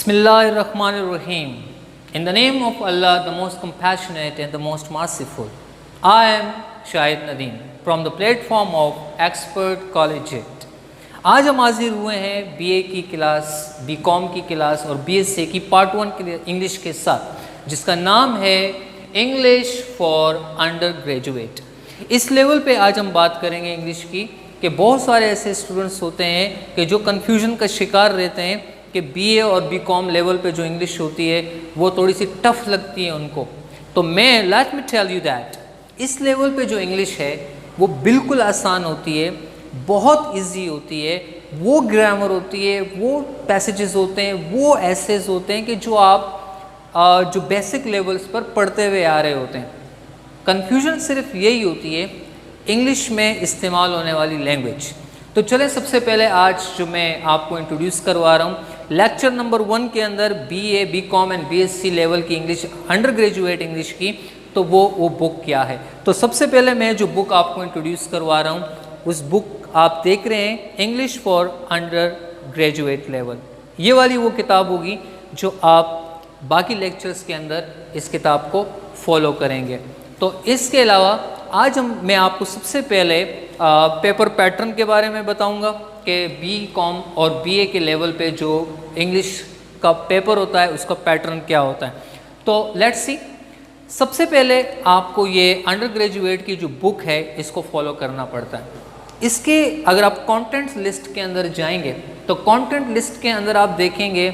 Bismillahirrahmanirrahim. In the name of Allah, the most compassionate and the most merciful. I am Shahid Nadeem from the platform of Expert Collegiate. आज हम हाजिर हुए हैं BA की class, BCom की class और BSc की part 1 के इंग्लिश के साथ, जिसका नाम है इंग्लिश फॉर अंडर ग्रेजुएट। इस लेवल पे आज हम बात करेंगे इंग्लिश की कि बहुत सारे ऐसे स्टूडेंट्स होते हैं कि जो कन्फ्यूजन का शिकार रहते हैं कि बीए और बीकॉम लेवल पे जो इंग्लिश होती है वो थोड़ी सी टफ लगती है उनको। तो मैं let me tell you that इस लेवल पे जो इंग्लिश है वो बिल्कुल आसान होती है, बहुत इजी होती है। वो ग्रामर होती है, वो पैसेजेस होते हैं, वो एसेज होते हैं कि जो आप जो बेसिक लेवल्स पर पढ़ते हुए आ रहे होते हैं। कन्फ्यूजन सिर्फ यही होती है इंग्लिश में इस्तेमाल होने वाली लैंग्वेज। तो चलें सबसे पहले आज जो मैं आपको इंट्रोड्यूस करवा रहा हूँ लेक्चर नंबर 1 के अंदर BA, BCom and BSc level की इंग्लिश, अंडर ग्रेजुएट इंग्लिश की, तो वो बुक क्या है। तो सबसे पहले मैं जो बुक आपको इंट्रोड्यूस करवा रहा हूँ उस बुक आप देख रहे हैं English for under graduate level. ये वाली वो किताब होगी जो आप बाकी लेक्चर्स के अंदर इस किताब को फॉलो करेंगे। तो इसके अलावा आज मैं आपको सबसे पहले पेपर पैटर्न के बारे में बताऊंगा कि बीकॉम और बीए के लेवल पे जो इंग्लिश का पेपर होता है उसका पैटर्न क्या होता है। तो लेट्स सी, सबसे पहले आपको ये अंडर ग्रेजुएट की जो बुक है इसको फॉलो करना पड़ता है। इसके अगर आप कंटेंट लिस्ट के अंदर जाएंगे तो कंटेंट लिस्ट के अंदर आप देखेंगे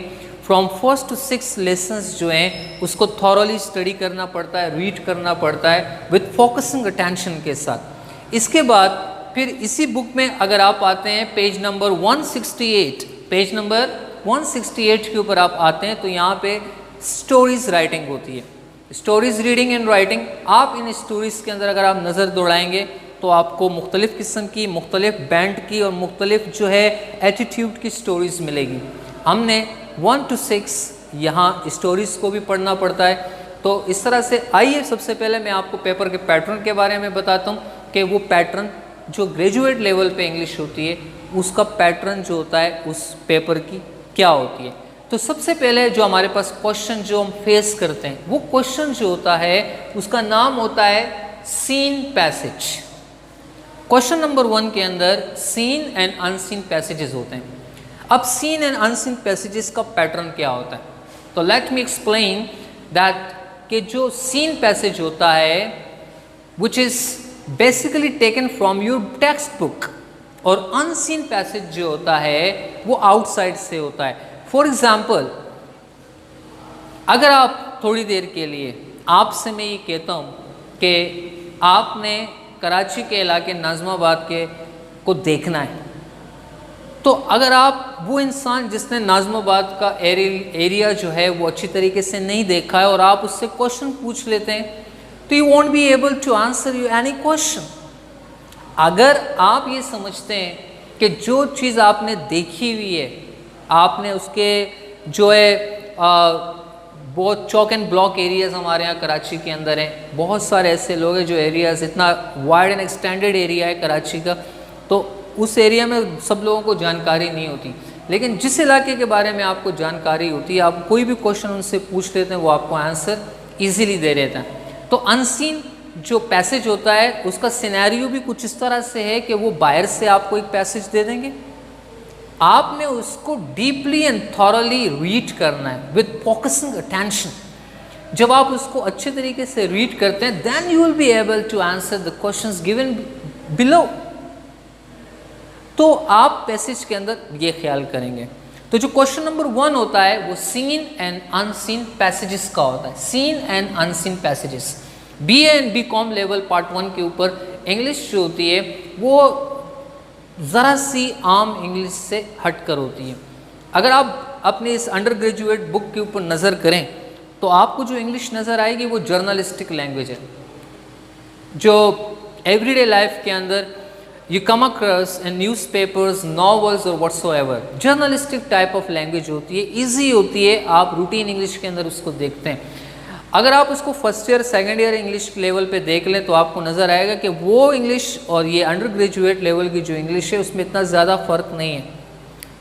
फ्रॉम 1st to 6 लेसन्स जो हैं उसको थॉरली स्टडी करना पड़ता है, रीड करना पड़ता है विथ फोकसिंग अटेंशन के साथ। इसके बाद फिर इसी बुक में अगर आप आते हैं पेज नंबर 168, पेज नंबर 168 के ऊपर आप आते हैं तो यहाँ पे स्टोरीज राइटिंग होती है, स्टोरीज रीडिंग एंड राइटिंग। आप इन स्टोरीज के अंदर अगर आप नज़र दौड़ाएंगे तो आपको मुख्तलिफ़ किस्म की, मुख्तलिफ बैंड की और मुख्तलिफ जो है एटीट्यूड की स्टोरीज मिलेगी। हमने 1 to 6 यहाँ स्टोरीज़ को भी पढ़ना पड़ता है। तो इस तरह से आइए सबसे पहले मैं आपको पेपर के पैटर्न के बारे में बताता हूँ कि वो पैटर्न जो ग्रेजुएट लेवल पे इंग्लिश होती है उसका पैटर्न जो होता है उस पेपर की क्या होती है। तो सबसे पहले जो हमारे पास क्वेश्चन जो हम फेस करते हैं वो क्वेश्चन जो होता है उसका नाम होता है सीन पैसेज। क्वेश्चन नंबर 1 के अंदर सीन एंड अनसीन पैसेजेस होते हैं। अब सीन एंड अनसीन पैसेजेस का पैटर्न क्या होता है, तो लेट मी एक्सप्लेन दैट कि जो सीन पैसेज होता है which is basically taken from your text book और अनसीन पैसेज जो होता है वो आउटसाइड से होता है। फॉर एग्जाम्पल, अगर आप थोड़ी देर के लिए आपसे मैं ये कहता हूँ कि आपने कराची के इलाके नाज़िमाबाद के को देखना है, तो अगर आप वो इंसान जिसने नाज़िमाबाद का एरिया जो है वो अच्छी तरीके से नहीं देखा है और आप उससे क्वेश्चन पूछ लेते हैं तो you won't be able to answer you any question. अगर आप ये समझते हैं कि जो चीज़ आपने देखी हुई है, आपने उसके जो है बहुत चौक एंड ब्लॉक एरियाज़ हमारे यहाँ कराची के अंदर हैं, बहुत सारे ऐसे लोग हैं जो एरियाज़, इतना वाइड एंड एक्सटेंडेड एरिया है कराची का, तो उस एरिया में सब लोगों को जानकारी नहीं होती। लेकिन जिस इलाके के बारे में आपको जानकारी होती है आप कोई भी क्वेश्चन उनसे पूछ लेते हैं, वो आपको आंसर इजीली दे देते हैं। तो अनसीन जो पैसेज होता है उसका सिनेरियो भी कुछ इस तरह से है कि वो बाहर से आपको एक पैसेज दे देंगे, आपने उसको डीपली एंड थॉरली रीड करना है विद फोकसिंग अटेंशन। जब आप उसको अच्छे तरीके से रीड करते हैं then you will be able to answer the questions given below. तो आप पैसेज के अंदर ये ख्याल करेंगे। तो जो क्वेश्चन नंबर 1 होता है वो सीन एंड अनसीन पैसेजेस का होता है। Seen and unseen passages BA and BCom level part 1 के ऊपर इंग्लिश जो होती है वो ज़रा सी आम इंग्लिश से हटकर होती है। अगर आप अपने इस अंडर ग्रेजुएट बुक के ऊपर नज़र करें तो आपको जो इंग्लिश नज़र आएगी वो जर्नलिस्टिक लैंग्वेज है, जो एवरीडे लाइफ के अंदर you come across in newspapers, novels और whatsoever। Journalistic type of language होती है, इजी होती है, आप रूटीन इंग्लिश के अंदर उसको देखते हैं। अगर आप उसको first year second year English level पे देख लें तो आपको नज़र आएगा कि वो इंग्लिश और ये अंडर ग्रेजुएट लेवल की जो इंग्लिश है उसमें इतना ज़्यादा फ़र्क नहीं है।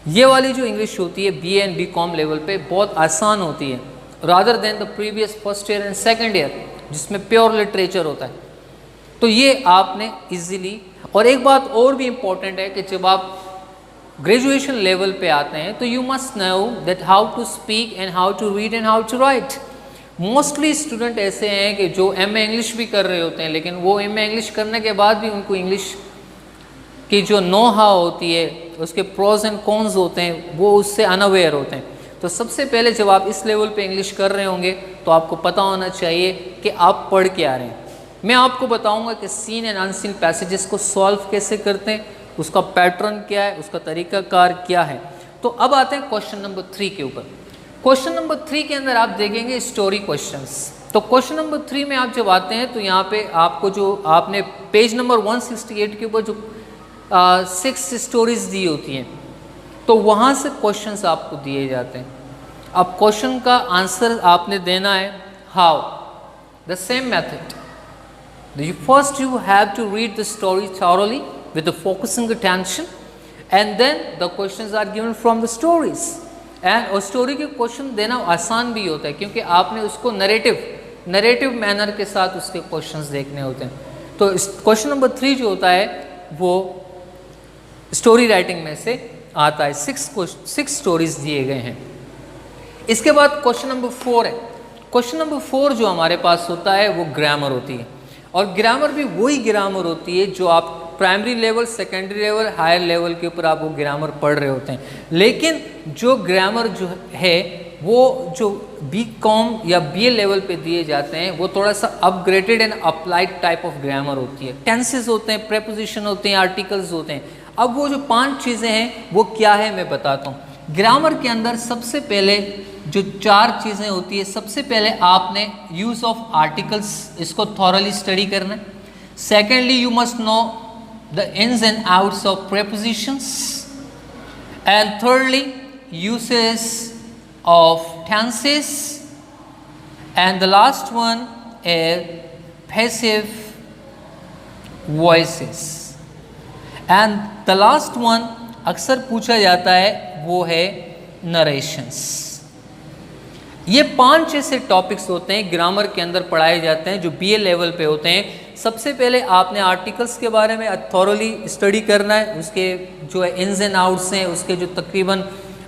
ये वाली जो इंग्लिश होती है BA एंड BCom लेवल पे बहुत आसान होती है rather than the previous first year and second year जिसमें प्योर लिटरेचर होता है। तो ये आपने इजीली, और एक बात और भी इम्पॉर्टेंट है कि जब आप ग्रेजुएशन लेवल पे आते हैं तो you must know that how to speak and how to read and how to write. Mostly student ऐसे हैं कि जो MA इंग्लिश भी कर रहे होते हैं, लेकिन वो MA इंग्लिश करने के बाद भी उनको इंग्लिश की जो नो हाउ होती है, उसके प्रोज एंड कॉन्स होते हैं, वो उससे अनअवेयर होते हैं। तो सबसे पहले जब आप इस लेवल पे इंग्लिश कर रहे होंगे तो आपको पता होना चाहिए कि आप पढ़ के आ रहे हैं। मैं आपको बताऊंगा कि सीन एंड अनसीन पैसेजेस को सॉल्व कैसे करते हैं, उसका पैटर्न क्या है, उसका तरीकाकार क्या है। तो अब आते हैं क्वेश्चन नंबर 3 के ऊपर। क्वेश्चन नंबर 3 के अंदर आप देखेंगे स्टोरी क्वेश्चंस। तो क्वेश्चन नंबर 3 में आप जब आते हैं तो यहाँ पे आपको जो आपने पेज नंबर 168 के ऊपर जो 6 स्टोरीज दी होती हैं, तो वहाँ से क्वेश्चंस आपको दिए जाते हैं। अब क्वेश्चन का आंसर आपने देना है how, the same method. First you have to read the story thoroughly with the focusing attention and then the questions are given from the stories। And और स्टोरी के क्वेश्चन देना आसान भी होता है क्योंकि आपने उसको नरेटिव मैनर के साथ उसके क्वेश्चंस देखने होते हैं। तो क्वेश्चन नंबर 3 जो होता है वो स्टोरी राइटिंग में से आता है। 6 स्टोरीज दिए गए हैं। इसके बाद क्वेश्चन नंबर 4 है। क्वेश्चन नंबर 4 जो हमारे पास होता है वो ग्रामर होती है, और ग्रामर भी वही ग्रामर होती है जो आप primary level, secondary level, higher level के ऊपर आप वो ग्रामर पढ़ रहे होते हैं। लेकिन जो ग्रामर जो है वो जो BCom या BA लेवल पे दिए जाते हैं वो थोड़ा सा upgraded and applied type of grammar होती है। टेंसेस होते हैं, प्रेपोजिशन होते हैं, आर्टिकल्स होते हैं। अब वो जो 5 चीज़ें हैं वो क्या है मैं बताता हूँ। ग्रामर के अंदर सबसे पहले जो 4 चीज़ें होती है, सबसे पहले आपने यूज़ ऑफ आर्टिकल्स इसको थॉरली स्टडी करना है। Secondly you must no the ins and outs of prepositions, and thirdly uses of tenses, and the last one is passive voices, and the last one अक्सर पूछा जाता है वो है narrations। ये 5 ऐसे टॉपिक्स होते हैं ग्रामर के अंदर पढ़ाए जाते हैं जो BA लेवल पे होते हैं। सबसे पहले आपने आर्टिकल्स के बारे में थॉरली स्टडी करना है, उसके जो है इन्स एंड आउट्स हैं, उसके जो तकरीबन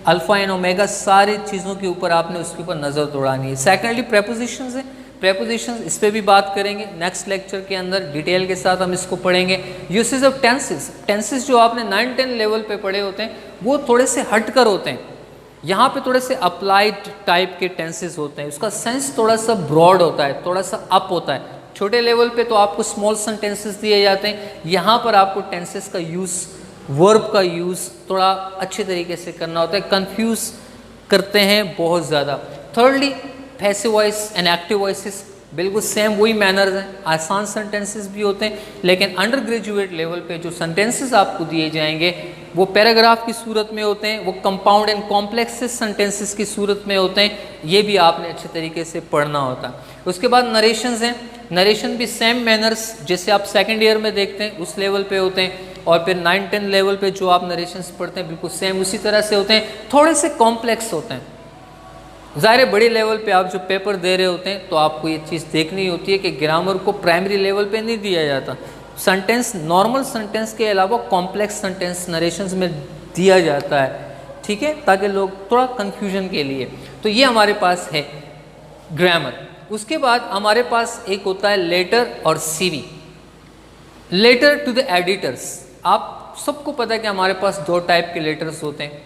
अल्फ़ा एंड ओमेगा सारी चीज़ों के ऊपर आपने उसके ऊपर नज़र दौड़ानी है। सेकेंडली प्रेपोजिशंस हैं, प्रेपोजिशंस इस पर भी बात करेंगे नेक्स्ट लेक्चर के अंदर, डिटेल के साथ हम इसको पढ़ेंगे। यूसेज ऑफ टेंसेस, टेंसेस जो आपने 9-10 लेवल पे पढ़े होते हैं वो थोड़े से हटकर होते हैं, यहाँ पे थोड़े से अप्लाइड टाइप के टेंसेस होते हैं, उसका सेंस थोड़ा सा ब्रॉड होता है, थोड़ा सा अप होता है। छोटे लेवल पे तो आपको स्मॉल सेंटेंसेस दिए जाते हैं, यहाँ पर आपको टेंसेस का यूज़, वर्ब का यूज़ थोड़ा अच्छे तरीके से करना होता है, कंफ्यूज करते हैं बहुत ज़्यादा। Thirdly passive voice and active voices बिल्कुल सेम वही मैनर्स हैं, आसान सेंटेंसेस भी होते हैं, लेकिन अंडर ग्रेजुएट लेवल पे जो सेंटेंसेस आपको दिए जाएंगे वो पैराग्राफ की सूरत में होते हैं, वो कंपाउंड एंड कॉम्प्लेक्स सेंटेंसेस की सूरत में होते हैं। ये भी आपने अच्छे तरीके से पढ़ना होता है। उसके बाद नरेशंस हैं, नरेशन भी सेम मैनर्स जैसे आप सेकेंड ईयर में देखते हैं उस लेवल पे होते हैं, और फिर 9-10 लेवल पे जो आप नरेशंस पढ़ते हैं बिल्कुल सेम उसी तरह से होते हैं, थोड़े से कॉम्प्लेक्स होते हैं। ज़ाहिर बड़े लेवल पे आप जो पेपर दे रहे होते हैं तो आपको ये चीज़ देखनी होती है कि ग्रामर को प्राइमरी लेवल पे नहीं दिया जाता, सेंटेंस नॉर्मल सेंटेंस के अलावा कॉम्प्लेक्स सेंटेंस नरेशंस में दिया जाता है, ठीक है, ताकि लोग थोड़ा कन्फ्यूजन के लिए। तो ये हमारे पास है ग्रामर। उसके बाद हमारे पास एक होता है लेटर और CV। Letter to the editors, आप सबको पता है कि हमारे पास 2 टाइप के लेटर्स होते हैं,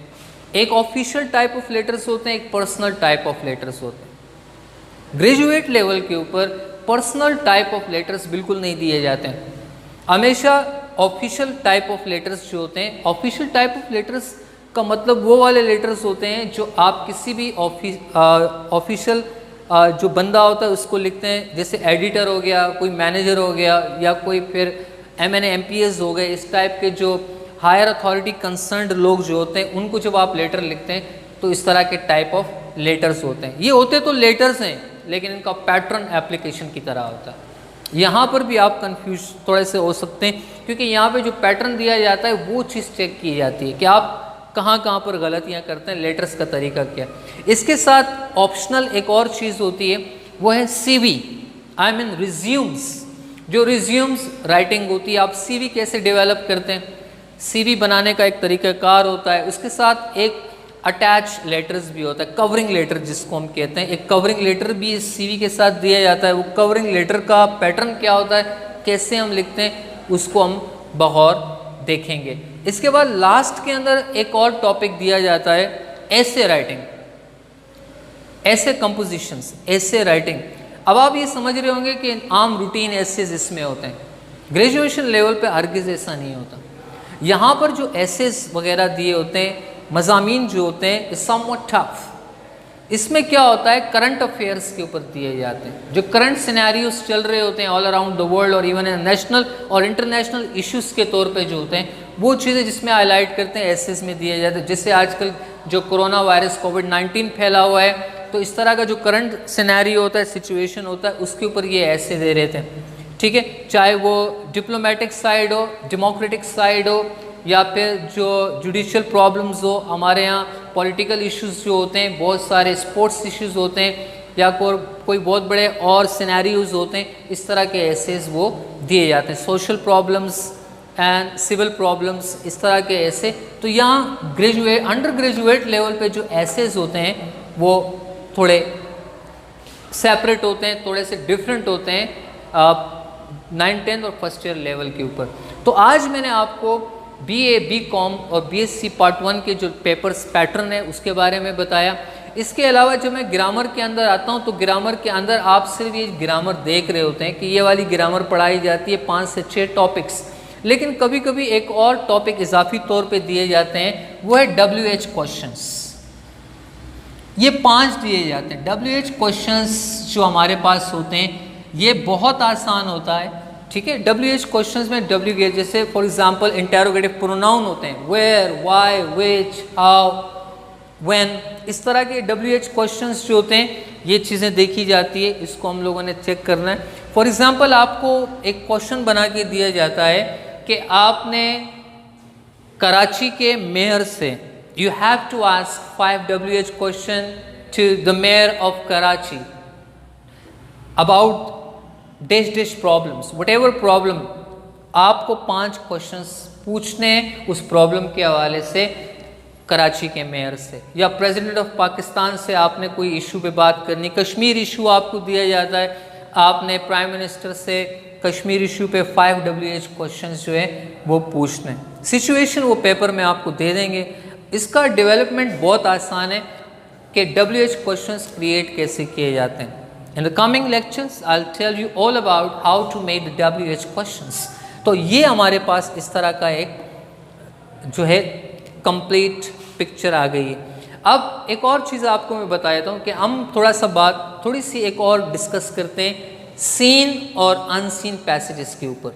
एक ऑफिशियल टाइप ऑफ लेटर्स होते हैं, एक पर्सनल टाइप ऑफ लेटर्स होते हैं। ग्रेजुएट लेवल के ऊपर पर्सनल टाइप ऑफ लेटर्स बिल्कुल नहीं दिए जाते हैं, हमेशा ऑफिशियल टाइप ऑफ लेटर्स जो होते हैं। ऑफिशियल टाइप ऑफ लेटर्स का मतलब वो वाले लेटर्स होते हैं जो आप किसी भी ऑफिशियल जो बंदा होता है उसको लिखते हैं, जैसे एडिटर हो गया, कोई मैनेजर हो गया, या कोई फिर MNA MPS हो गए, इस टाइप के जो हायर अथॉरिटी कंसर्न्ड लोग जो होते हैं उनको जब आप लेटर लिखते हैं तो इस तरह के टाइप ऑफ लेटर्स होते हैं। ये होते तो लेटर्स हैं लेकिन इनका पैटर्न एप्लीकेशन की तरह होता है। यहाँ पर भी आप कंफ्यूज थोड़े से हो सकते हैं क्योंकि यहाँ पे जो पैटर्न दिया जाता है वो चीज़ चेक की जाती है कि आप कहाँ कहाँ पर गलतियाँ करते हैं, लेटर्स का तरीका क्या है। इसके साथ ऑप्शनल एक और चीज़ होती है, वो है CV, आई मीन रिज्यूम्स। जो रिज्यूम्स राइटिंग होती है, आप CV कैसे डेवलप करते हैं, CV बनाने का एक तरीक़ाकार होता है। उसके साथ एक अटैच लेटर्स भी होता है, कवरिंग लेटर जिसको हम कहते हैं। एक कवरिंग लेटर भी इस CV के साथ दिया जाता है। वो कवरिंग लेटर का पैटर्न क्या होता है, कैसे हम लिखते हैं, उसको हम बगौर देखेंगे। इसके बाद लास्ट के अंदर एक और टॉपिक दिया जाता है, ऐसे राइटिंग, ऐसे कंपोजिशंस, ऐसे राइटिंग। अब आप ये समझ रहे होंगे कि आम रूटीन एसेज इसमें होते हैं, ग्रेजुएशन लेवल पे हरगिज़ ऐसा नहीं होता। यहाँ पर जो एसेज वगैरह दिए होते हैं, मज़ामीन जो होते हैं, इज समवट टफ। इसमें क्या होता है, करंट अफेयर्स के ऊपर दिए जाते हैं, जो करंट सिनेरियोस चल रहे होते हैं ऑल अराउंड द वर्ल्ड और इवन नेशनल और इंटरनेशनल इश्यूज़ के तौर पे जो होते हैं, वो चीज़ें जिसमें हाईलाइट करते हैं एसेज में दिए जाते हैं। जैसे आजकल जो कोरोना वायरस कोविड-19 फैला हुआ है, तो इस तरह का जो करंट सिनेरियो होता है, सिचुएशन होता है, उसके ऊपर ये ऐसे दे रहे थे, ठीक है। चाहे वो डिप्लोमेटिक साइड हो, डेमोक्रेटिक साइड हो, या फिर जो जुडिशियल प्रॉब्लम्स हो, हमारे यहाँ पॉलिटिकल इश्यूज जो होते हैं, बहुत सारे स्पोर्ट्स इश्यूज होते हैं, या कोई बहुत बड़े और सिनेरियोज होते हैं, इस तरह के एसेज वो दिए जाते हैं। Social problems and civil problems, इस तरह के ऐसे। तो यहाँ ग्रेजुएट, अंडर ग्रेजुएट लेवल पे जो एसेज होते हैं वो थोड़े सेपरेट होते हैं, थोड़े से डिफरेंट होते हैं 9th 10th और फर्स्ट ईयर लेवल के ऊपर। तो आज मैंने आपको BA, BCom और BSc पार्ट 1 के जो पेपर्स पैटर्न है उसके बारे में बताया। इसके अलावा जब मैं ग्रामर के अंदर आता हूँ, तो ग्रामर के अंदर आप सिर्फ ये ग्रामर देख रहे होते हैं कि ये वाली ग्रामर पढ़ाई जाती है, 5 से 6 टॉपिक्स। लेकिन कभी कभी एक और टॉपिक इजाफी तौर पे दिए जाते हैं, वो है WH क्वेश्चंस। ये 5 दिए जाते हैं WH क्वेश्चंस जो हमारे पास होते हैं। ये बहुत आसान होता है, ठीक है। WH क्वेश्चंस में W जैसे फॉर एग्जांपल इंटेरोगेटिव प्रोनाउन होते हैं, where, why, which, how, when, इस तरह के WH क्वेश्चंस जो होते हैं, ये चीज़ें देखी जाती है, इसको हम लोगों ने चेक करना है। फॉर एग्जांपल आपको एक क्वेश्चन बना के दिया जाता है कि आपने कराची के मेयर से, you have to ask 5 WH question to the mayor of Karachi about dish problems, whatever problem. आपको 5 क्वेश्चंस पूछने उस प्रॉब्लम के हवाले से कराची के मेयर से, या प्रेसिडेंट ऑफ पाकिस्तान से आपने कोई इशू पे बात करनी, कश्मीर इशू आपको दिया जाता है, आपने प्राइम मिनिस्टर से कश्मीर इशू पे 5 WH क्वेश्चंस जो है वो पूछने। सिचुएशन वो पेपर में आपको दे देंगे। इसका डेवलपमेंट बहुत आसान है कि WH क्वेश्चंस क्रिएट कैसे किए जाते हैं। In the coming lectures, I'll tell you all about how to make the WH questions. तो ये हमारे पास इस तरह का एक जो है कंप्लीट पिक्चर आ गई है। अब एक और चीज़ आपको मैं बता देता हूँ कि हम थोड़ी सी एक और डिस्कस करते हैं सीन और अनसीन पैसेजेस के ऊपर।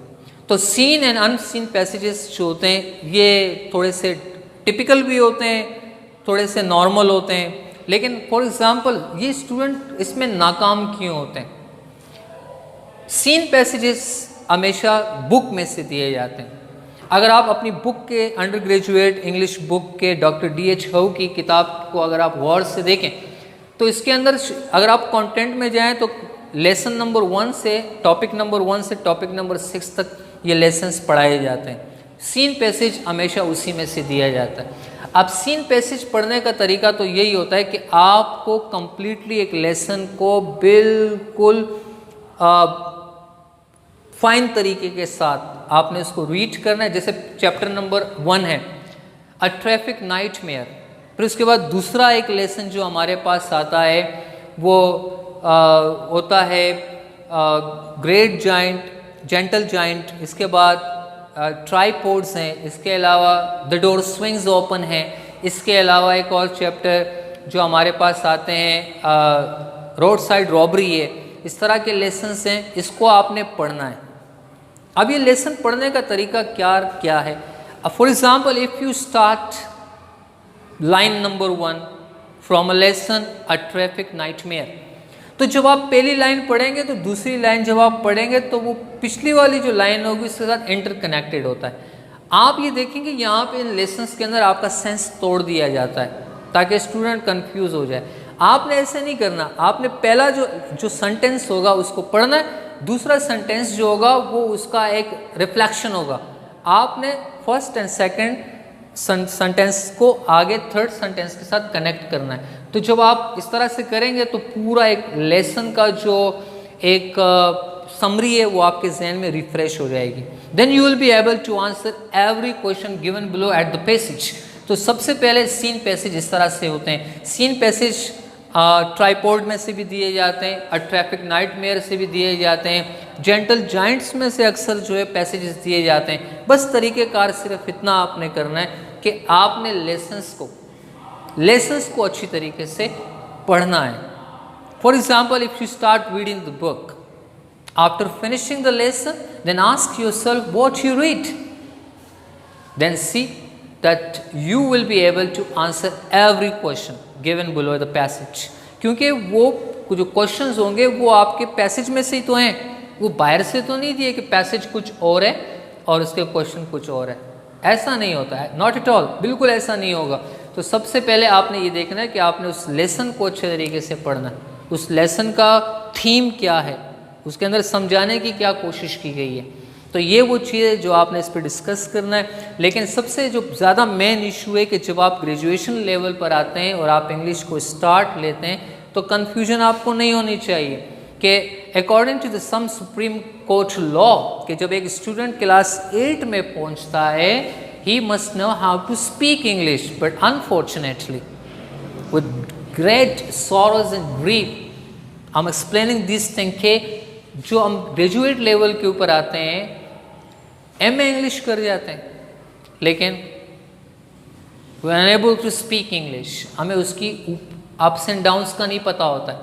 तो सीन एंड अनसीन पैसेजेस जो होते हैं, ये थोड़े से टिपिकल भी होते हैं, थोड़े से नॉर्मल होते हैं। लेकिन फॉर एग्जांपल ये स्टूडेंट इसमें नाकाम क्यों होते हैं? सीन पैसेजेस हमेशा बुक में से दिए जाते हैं। अगर आप अपनी बुक के अंडर ग्रेजुएट इंग्लिश बुक के डॉक्टर DH हाउ की किताब को अगर आप गौर से देखें, तो इसके अंदर अगर आप कंटेंट में जाएं तो लेसन नंबर 1 से टॉपिक नंबर 1 से टॉपिक नंबर 6 तक ये लेसन्स पढ़ाए जाते हैं। सीन पैसेज हमेशा उसी में से दिया जाता है। अब सीन पैसेज पढ़ने का तरीका तो यही होता है कि आपको कंप्लीटली एक लेसन को बिल्कुल फाइन तरीके के साथ आपने उसको रीड करना है। जैसे चैप्टर नंबर 1 है अ ट्रैफिक नाइटमेयर, फिर उसके बाद दूसरा एक लेसन जो हमारे पास आता है वो होता है ग्रेट जाइंट, जेंटल जाइंट, इसके बाद ट्राईपोड्स हैं, इसके अलावा द डोर स्विंग्स ओपन है, इसके अलावा एक और चैप्टर जो हमारे पास आते हैं रोड साइड रॉबरी है। इस तरह के लेसन्स हैं, इसको आपने पढ़ना है। अब ये लेसन पढ़ने का तरीका क्या है? For example if you start line number 1 from a lesson a traffic nightmare, तो जब आप पहली लाइन पढ़ेंगे तो दूसरी लाइन जब आप पढ़ेंगे तो वो पिछली वाली जो लाइन होगी उसके साथ इंटरकनेक्टेड होता है। आप ये देखेंगे यहाँ पे इन लेसन्स के अंदर आपका सेंस तोड़ दिया जाता है ताकि स्टूडेंट कंफ्यूज हो जाए। आपने ऐसे नहीं करना, आपने पहला जो सेंटेंस होगा उसको पढ़ना है, दूसरा सेंटेंस जो होगा वो उसका एक रिफ्लेक्शन होगा। आपने फर्स्ट एंड सेकंड सेंटेंस को आगे थर्ड सेंटेंस के साथ कनेक्ट करना है। तो जब आप इस तरह से करेंगे तो पूरा एक लेसन का जो एक समरी है वो आपके जहन में रिफ्रेश हो जाएगी। Then you will be able to answer every question given below at the passage. तो सबसे पहले सीन पैसेज इस तरह से होते हैं। सीन पैसेज ट्राइपॉड में से भी दिए जाते हैं, अ ट्रैफिक नाइटमेयर से भी दिए जाते हैं, जेंटल जाइंट्स में से अक्सर जो है पैसेजेस दिए जाते हैं। बस तरीक़ेकार सिर्फ इतना आपने करना है कि आपने लेसन्स को अच्छी तरीके से पढ़ना है। For example, if you start reading the book, after finishing the lesson then ask yourself what you read, then see that you will be able to answer every question given below the passage। क्योंकि वो जो questions होंगे वो आपके passage में से ही तो हैं, वो बाहर से तो नहीं दिए कि पैसेज कुछ और है और उसके क्वेश्चन कुछ और है। ऐसा नहीं होता है, नॉट एट ऑल, बिल्कुल ऐसा नहीं होगा। तो सबसे पहले आपने ये देखना है कि आपने उस लेसन को अच्छे तरीके से पढ़ना है, उस लेसन का थीम क्या है, उसके अंदर समझाने की क्या कोशिश की गई है। तो ये वो चीज़ है जो आपने इस पर डिस्कस करना है। लेकिन सबसे जो ज़्यादा मेन इशू है कि जब आप ग्रेजुएशन लेवल पर आते हैं और आप इंग्लिश को स्टार्ट लेते हैं तो कन्फ्यूजन आपको नहीं होनी चाहिए कि according to the some Supreme Court law कि जब एक स्टूडेंट क्लास 8 में पहुंचता है he must know how to speak English, but unfortunately with great sorrows and grief I am explaining this thing के जो हम ग्रेजुएट लेवल के ऊपर आते हैं एमए इंग्लिश कर जाते हैं लेकिन we are unable to speak English, हमें उसकी अप्स एंड डाउन्स का नहीं पता होता है।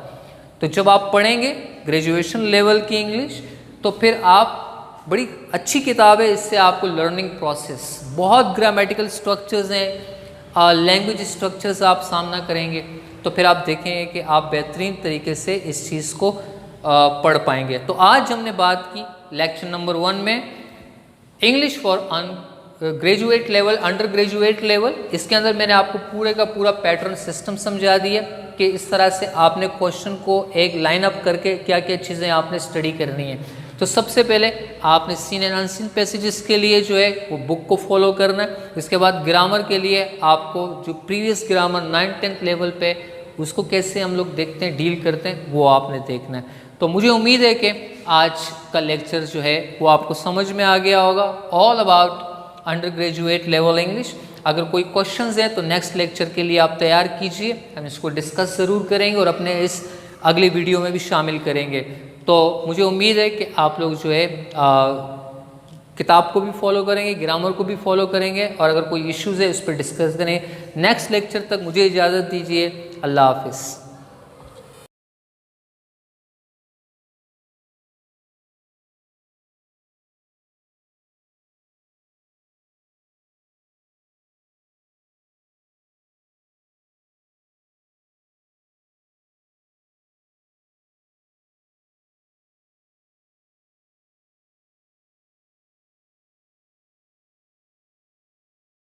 तो जब आप पढ़ेंगे ग्रेजुएशन लेवल की इंग्लिश तो फिर आप बड़ी अच्छी किताब है, इससे आपको लर्निंग प्रोसेस, बहुत ग्रामेटिकल स्ट्रक्चर्स हैं, लैंग्वेज स्ट्रक्चर्स आप सामना करेंगे तो फिर आप देखेंगे कि आप बेहतरीन तरीके से इस चीज़ को पढ़ पाएंगे। तो आज हमने बात की लेक्चर नंबर 1 में English for graduate level, under graduate level. इसके अंदर मैंने आपको पूरे का पूरा पैटर्न सिस्टम समझा दिया कि इस तरह से आपने क्वेश्चन को एक लाइन अप करके क्या क्या चीज़ें आपने स्टडी करनी है। तो सबसे पहले आपने सीन एंड अनसीन पैसेजेस के लिए जो है वो बुक को फॉलो करना है। इसके बाद ग्रामर के लिए आपको जो प्रीवियस ग्रामर 9th-10th लेवल पे उसको कैसे हम लोग देखते हैं, डील करते हैं, वो आपने देखना है। तो मुझे उम्मीद है कि आज का लेक्चर जो है वो आपको समझ में आ गया होगा, all about under graduate level English. अगर कोई क्वेश्चंस हैं तो नेक्स्ट लेक्चर के लिए आप तैयार कीजिए, हम इसको डिस्कस ज़रूर करेंगे और अपने इस अगली वीडियो में भी शामिल करेंगे। तो मुझे उम्मीद है कि आप लोग जो है किताब को भी फॉलो करेंगे, ग्रामर को भी फॉलो करेंगे और अगर कोई इश्यूज़ है उस पर डिस्कस करें। नेक्स्ट लेक्चर तक मुझे इजाज़त दीजिए। अल्लाह हाफिज़।